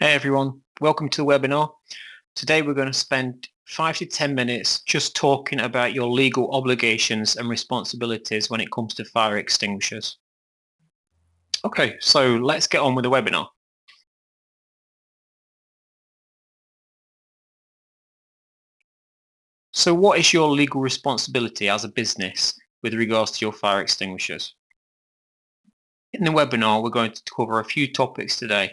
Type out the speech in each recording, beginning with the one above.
Hey everyone, welcome to the webinar. Today we're going to spend 5 to 10 minutes just talking about your legal obligations and responsibilities when it comes to fire extinguishers. Okay, so let's get on with the webinar. So what is your legal responsibility as a business with regards to your fire extinguishers? In the webinar we're going to cover a few topics today.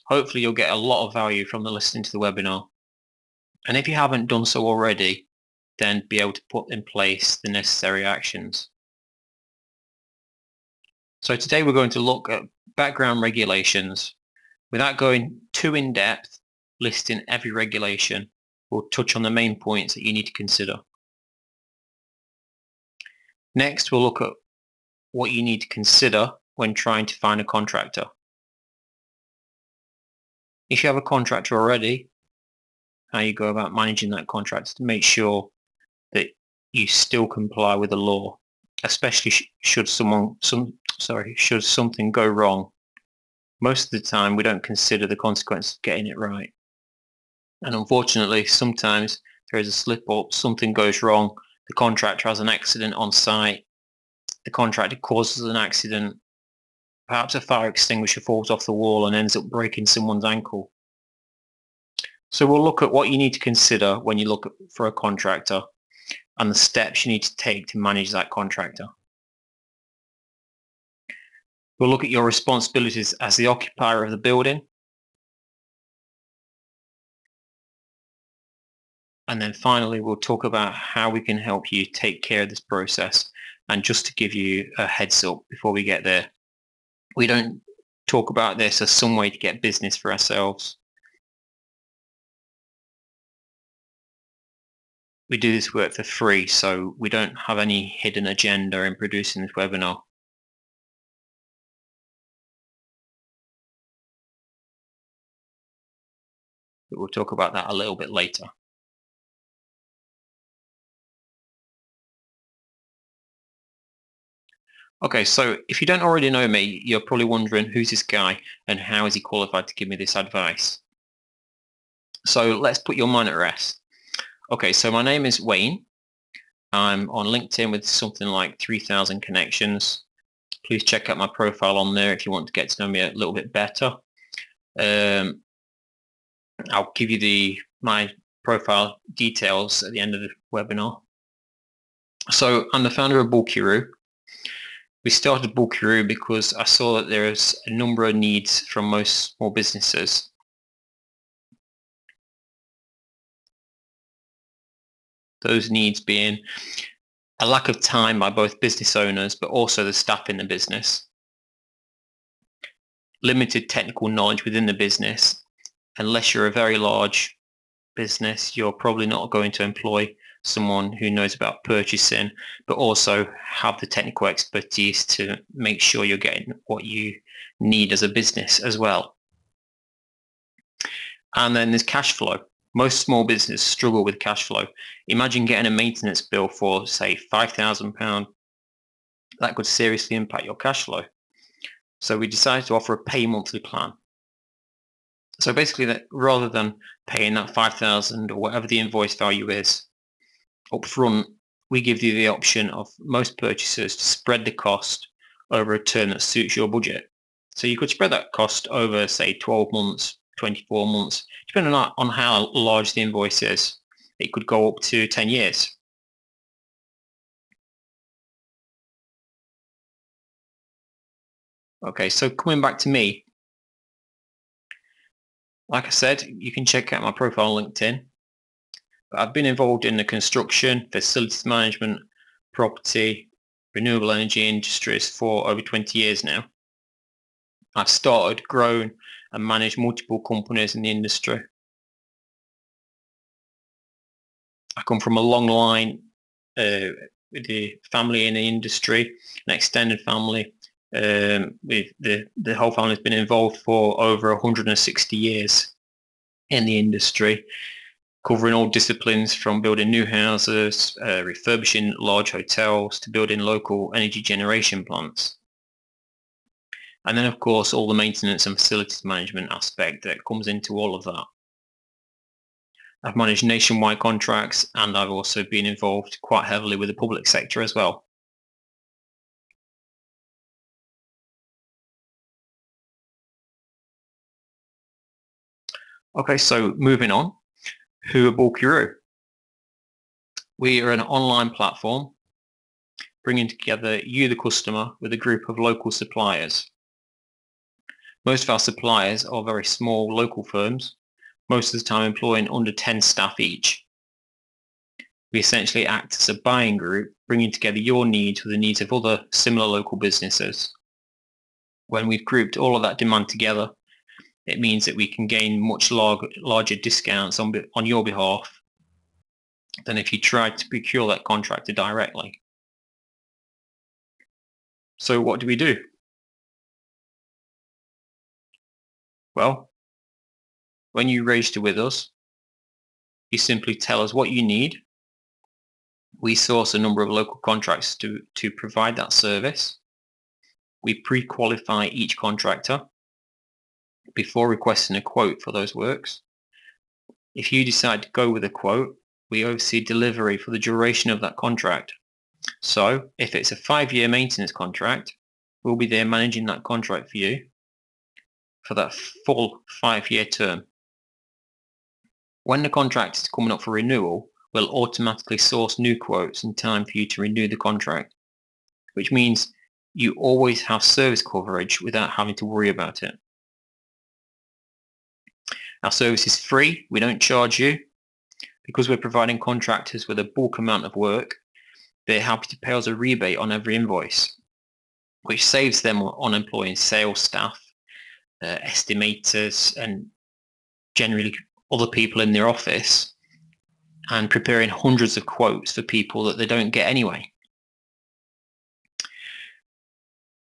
Hopefully you'll get a lot of value from the listening to the webinar. And if you haven't done so already, then be able to put in place the necessary actions. So today we're going to look at background regulations. Without going too in depth, listing every regulation, we'll touch on the main points that you need to consider. Next, we'll look at what you need to consider when trying to find a contractor. If you have a contractor already, how you go about managing that contractor to make sure that you still comply with the law, especially should something go wrong. Most of the time we don't consider the consequence of getting it right. And unfortunately, sometimes there is a slip up, something goes wrong, the contractor has an accident on site, the contractor causes an accident, perhaps a fire extinguisher falls off the wall and ends up breaking someone's ankle. So we'll look at what you need to consider when you look for a contractor and the steps you need to take to manage that contractor. We'll look at your responsibilities as the occupier of the building. And then finally, we'll talk about how we can help you take care of this process. And just to give you a heads up before we get there, we don't talk about this as some way to get business for ourselves. We do this work for free, so we don't have any hidden agenda in producing this webinar. But we'll talk about that a little bit later. Okay, so if you don't already know me, you're probably wondering who's this guy and how is he qualified to give me this advice? So let's put your mind at rest. Okay, so my name is Wayne. I'm on LinkedIn with something like 3,000 connections. Please check out my profile on there if you want to get to know me a little bit better. I'll give you my profile details at the end of the webinar. So I'm the founder of Bulkyroo. We started Bulkyroo because I saw that there's a number of needs from most small businesses. Those needs being a lack of time by both business owners, but also the staff in the business, limited technical knowledge within the business. Unless you're a very large business, you're probably not going to employ someone who knows about purchasing, but also have the technical expertise to make sure you're getting what you need as a business as well. And then there's cash flow. Most small businesses struggle with cash flow. Imagine getting a maintenance bill for, say, £5,000. That could seriously impact your cash flow. So we decided to offer a pay monthly plan. So basically, that rather than paying that 5,000 or whatever the invoice value is up front, we give you the option of most purchasers to spread the cost over a term that suits your budget. So you could spread that cost over, say, 12 months, 24 months, depending on how large the invoice is. It could go up to 10 years. Okay, so coming back to me, like I said, you can check out my profile on LinkedIn. But I've been involved in the construction, facilities management, property, renewable energy industries for over 20 years now. I've started, grown and managed multiple companies in the industry. I come from a long line with the family in the industry, an extended family. With the whole family has been involved for over 160 years in the industry, covering all disciplines from building new houses, refurbishing large hotels, to building local energy generation plants. And then, of course, all the maintenance and facilities management aspect that comes into all of that. I've managed nationwide contracts, and I've also been involved quite heavily with the public sector as well. Okay, so moving on, who are Bulkyroo? We are an online platform bringing together you, the customer, with a group of local suppliers. Most of our suppliers are very small local firms, most of the time employing under 10 staff each. We essentially act as a buying group, bringing together your needs with the needs of other similar local businesses. When we've grouped all of that demand together, it means that we can gain much larger discounts on your behalf than if you tried to procure that contractor directly. So what do we do? Well, when you register with us, you simply tell us what you need. We source a number of local contracts to provide that service. We pre-qualify each contractor before requesting a quote for those works. If you decide to go with a quote, we oversee delivery for the duration of that contract. So if it's a 5-year maintenance contract, we'll be there managing that contract for you for that full 5-year term. When the contract is coming up for renewal, we'll automatically source new quotes in time for you to renew the contract, which means you always have service coverage without having to worry about it. Our service is free. We don't charge you. Because we're providing contractors with a bulk amount of work, they're happy to pay us a rebate on every invoice, which saves them on employing sales staff, estimators, and generally other people in their office, and preparing hundreds of quotes for people that they don't get anyway.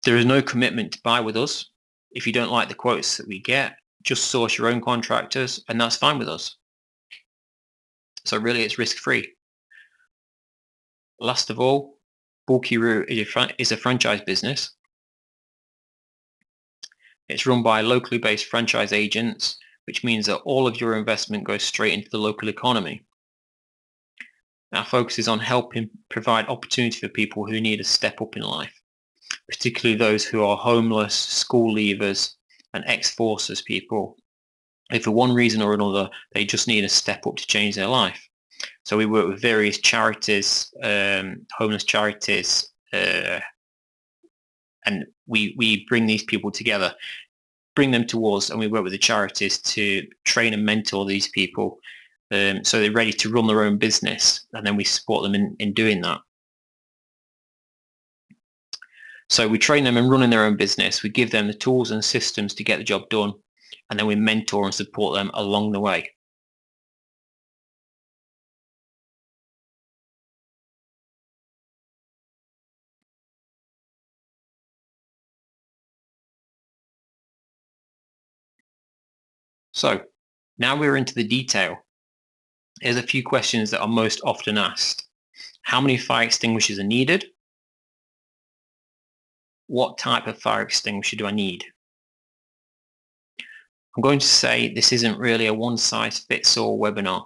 There is no commitment to buy with us. If you don't like the quotes that we get, just source your own contractors, and that's fine with us. So really, it's risk-free. Last of all, Bulkyroo is a franchise business. It's run by locally based franchise agents, which means that all of your investment goes straight into the local economy. Our focus is on helping provide opportunity for people who need a step up in life, particularly those who are homeless, school leavers, and ex-forces people. If for one reason or another, they just need a step up to change their life. So we work with various charities, homeless charities, and we bring these people together, bring them to us, and we work with the charities to train and mentor these people so they're ready to run their own business, and then we support them in doing that. So we train them in running their own business, we give them the tools and systems to get the job done, and then we mentor and support them along the way. So now we're into the detail. Here's a few questions that are most often asked. How many fire extinguishers are needed? What type of fire extinguisher do I need? I'm going to say this isn't really a one-size-fits-all webinar.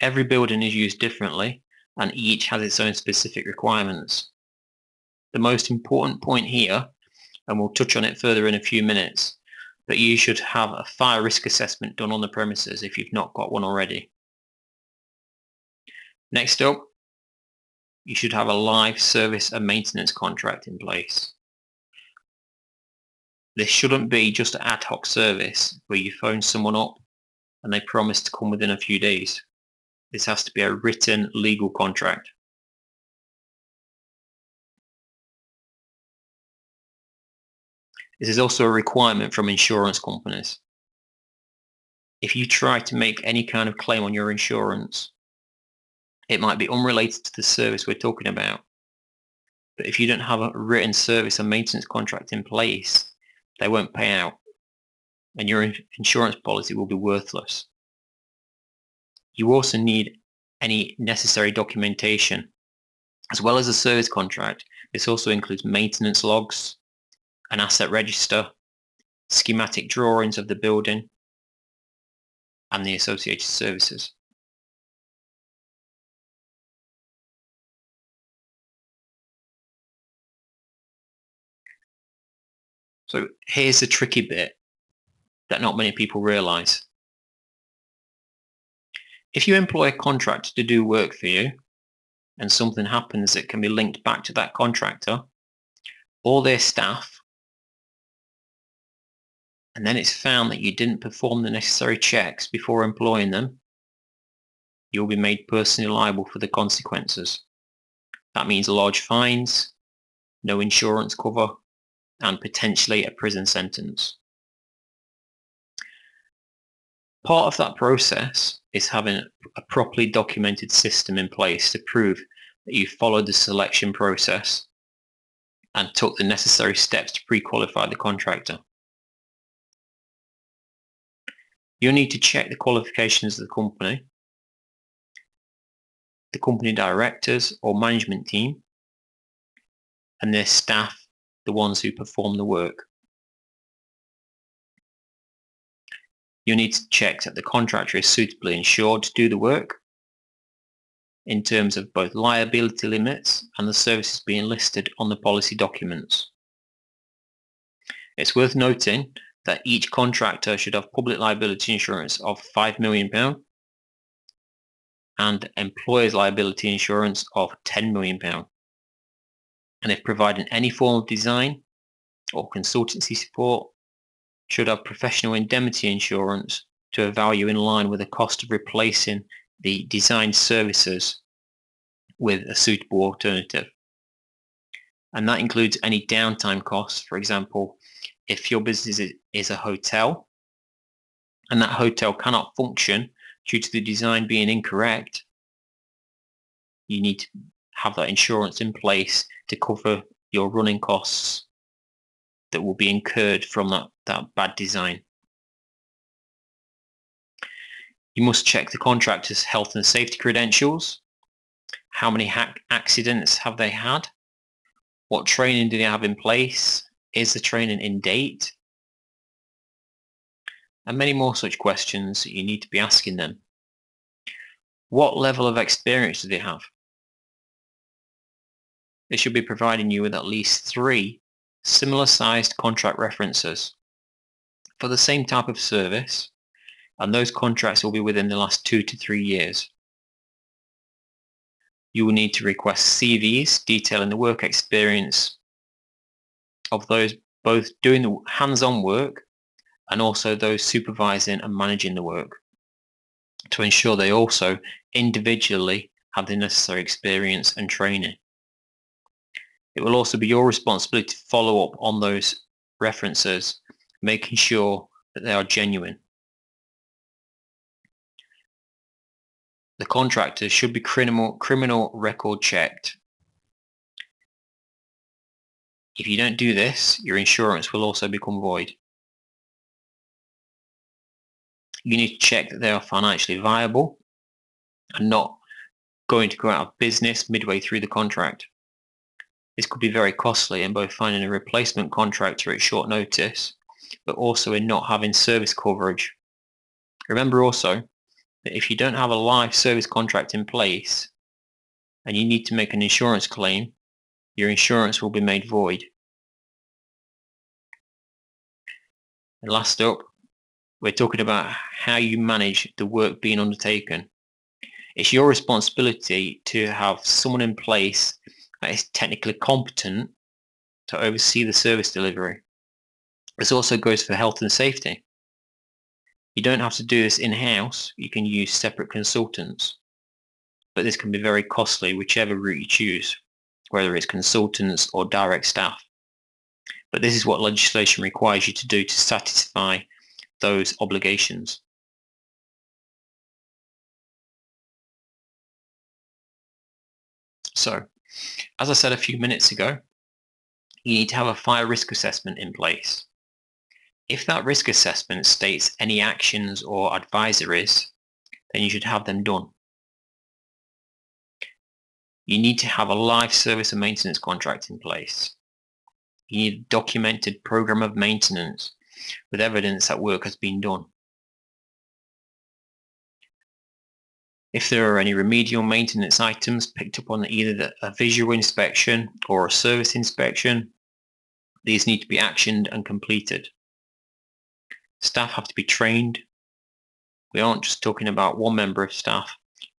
Every building is used differently, and each has its own specific requirements. The most important point here, and we'll touch on it further in a few minutes, but you should have a fire risk assessment done on the premises if you've not got one already. Next up, you should have a live service and maintenance contract in place. This shouldn't be just an ad hoc service where you phone someone up and they promise to come within a few days. This has to be a written legal contract. This is also a requirement from insurance companies. If you try to make any kind of claim on your insurance, it might be unrelated to the service we're talking about. But if you don't have a written service and maintenance contract in place, they won't pay out, and your insurance policy will be worthless. You also need any necessary documentation. As well as a service contract, this also includes maintenance logs, an asset register, schematic drawings of the building, and the associated services. So here's the tricky bit that not many people realise. If you employ a contractor to do work for you, and something happens that can be linked back to that contractor or their staff, and then it's found that you didn't perform the necessary checks before employing them, you'll be made personally liable for the consequences. That means large fines, no insurance cover, and potentially a prison sentence. Part of that process is having a properly documented system in place to prove that you followed the selection process and took the necessary steps to pre-qualify the contractor. You'll need to check the qualifications of the company directors or management team, and their staff, the ones who perform the work. You need to check that the contractor is suitably insured to do the work in terms of both liability limits and the services being listed on the policy documents. It's worth noting that each contractor should have public liability insurance of £5 million and employer's liability insurance of £10 million. And if providing any form of design or consultancy support, should have professional indemnity insurance to a value in line with the cost of replacing the designed services with a suitable alternative. And that includes any downtime costs. For example, if your business is a hotel and that hotel cannot function due to the design being incorrect, you need to have that insurance in place to cover your running costs that will be incurred from that bad design. You must check the contractor's health and safety credentials. How many accidents have they had? What training do they have in place? Is the training in date? And many more such questions that you need to be asking them. What level of experience do they have? They should be providing you with at least 3 similar sized contract references for the same type of service, and those contracts will be within the last 2 to 3 years. You will need to request CVs detailing the work experience of those both doing the hands-on work and also those supervising and managing the work, to ensure they also individually have the necessary experience and training. It will also be your responsibility to follow up on those references, making sure that they are genuine. The contractors should be criminal record checked. If you don't do this, your insurance will also become void. You need to check that they are financially viable and not going to go out of business midway through the contract. This could be very costly in both finding a replacement contractor at short notice, but also in not having service coverage. Remember also that if you don't have a live service contract in place and you need to make an insurance claim, your insurance will be made void. And last up, we're talking about how you manage the work being undertaken. It's your responsibility to have someone in place that is technically competent to oversee the service delivery. This also goes for health and safety. You don't have to do this in-house. You can use separate consultants, but this can be very costly whichever route you choose, whether it's consultants or direct staff. But this is what legislation requires you to do to satisfy those obligations. So, as I said a few minutes ago, you need to have a fire risk assessment in place. If that risk assessment states any actions or advisories, then you should have them done. You need to have a live service and maintenance contract in place. You need a documented program of maintenance with evidence that work has been done. If there are any remedial maintenance items picked up on either a visual inspection or a service inspection, these need to be actioned and completed. Staff have to be trained. We aren't just talking about one member of staff.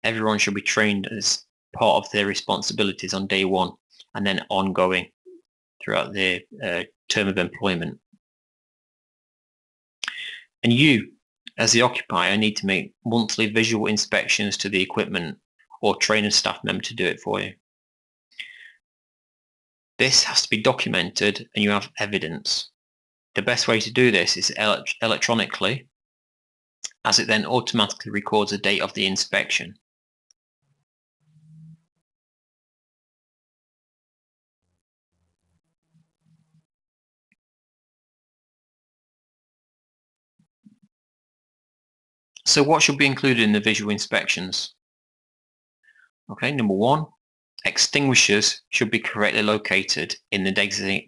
Everyone should be trained as part of their responsibilities on day one and then ongoing throughout their term of employment. And you, as the occupier, need to make monthly visual inspections to the equipment or train a staff member to do it for you. This has to be documented and you have evidence. The best way to do this is electronically, as it then automatically records the date of the inspection. So what should be included in the visual inspections? Okay, number one, extinguishers should be correctly located in the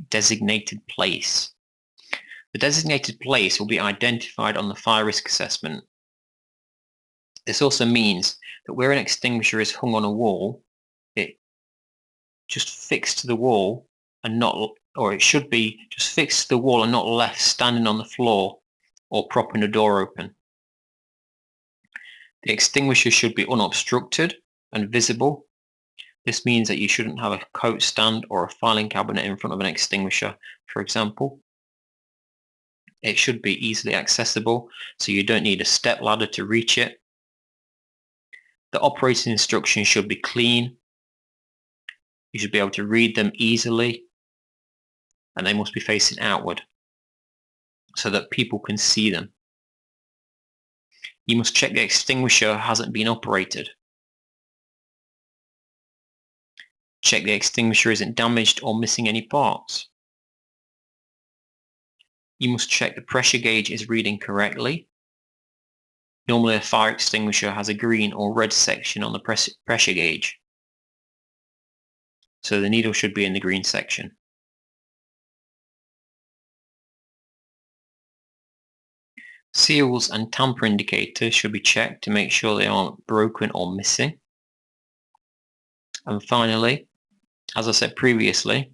designated place. The designated place will be identified on the fire risk assessment. This also means that where an extinguisher is hung on a wall, it just fixed to the wall and not, or it should be just fixed to the wall and not left standing on the floor or propping a door open. The extinguisher should be unobstructed and visible. This means that you shouldn't have a coat stand or a filing cabinet in front of an extinguisher, for example. It should be easily accessible, so you don't need a step ladder to reach it. The operating instructions should be clean. You should be able to read them easily, and they must be facing outward so that people can see them. You must check the extinguisher hasn't been operated. Check the extinguisher isn't damaged or missing any parts. You must check the pressure gauge is reading correctly. Normally a fire extinguisher has a green or red section on the pressure gauge, so the needle should be in the green section. Seals and tamper indicators should be checked to make sure they aren't broken or missing. And finally, as I said previously,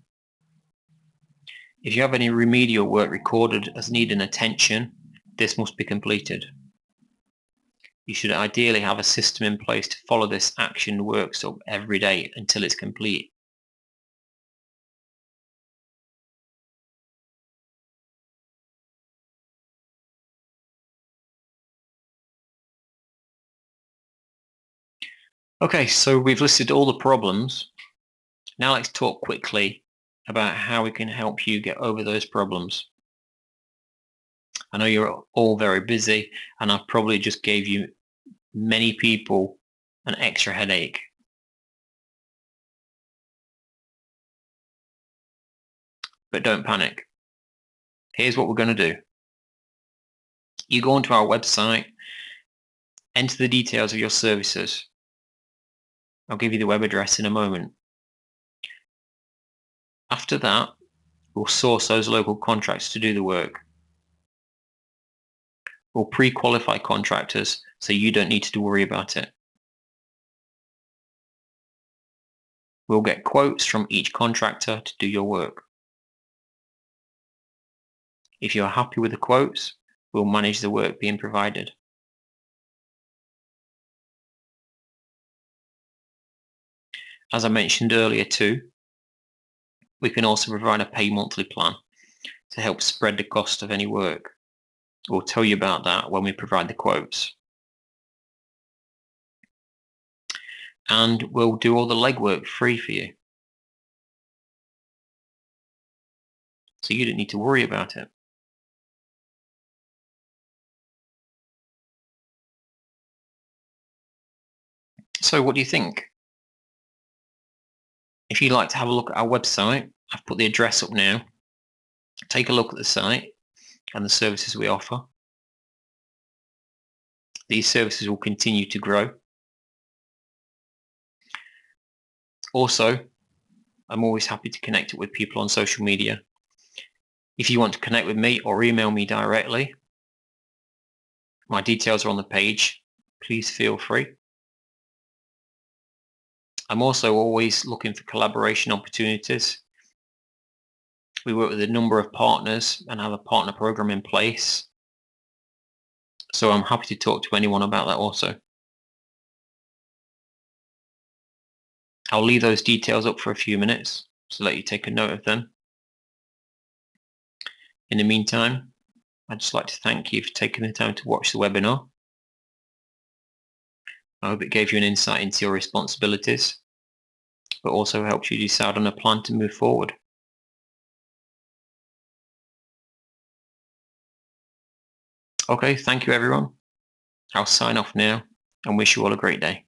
if you have any remedial work recorded as needing attention, this must be completed. You should ideally have a system in place to follow this action works up every day until it's complete. Okay, so we've listed all the problems. Now let's talk quickly about how we can help you get over those problems. I know you're all very busy and I've probably just gave you many people an extra headache. But don't panic. Here's what we're going to do. You go onto our website, enter the details of your services. I'll give you the web address in a moment. After that, we'll source those local contractors to do the work. We'll pre-qualify contractors so you don't need to worry about it. We'll get quotes from each contractor to do your work. If you're happy with the quotes, we'll manage the work being provided. As I mentioned earlier too, we can also provide a pay monthly plan to help spread the cost of any work. We'll tell you about that when we provide the quotes. And we'll do all the legwork free for you. So you don't need to worry about it. So what do you think? If you'd like to have a look at our website, I've put the address up now. Take a look at the site and the services we offer. These services will continue to grow. Also, I'm always happy to connect it with people on social media. If you want to connect with me or email me directly, my details are on the page. Please feel free. I'm also always looking for collaboration opportunities. We work with a number of partners and have a partner program in place. So I'm happy to talk to anyone about that also. I'll leave those details up for a few minutes so that you take a note of them. In the meantime, I'd just like to thank you for taking the time to watch the webinar. I hope it gave you an insight into your responsibilities, but also helps you decide on a plan to move forward. Okay, thank you everyone. I'll sign off now and wish you all a great day.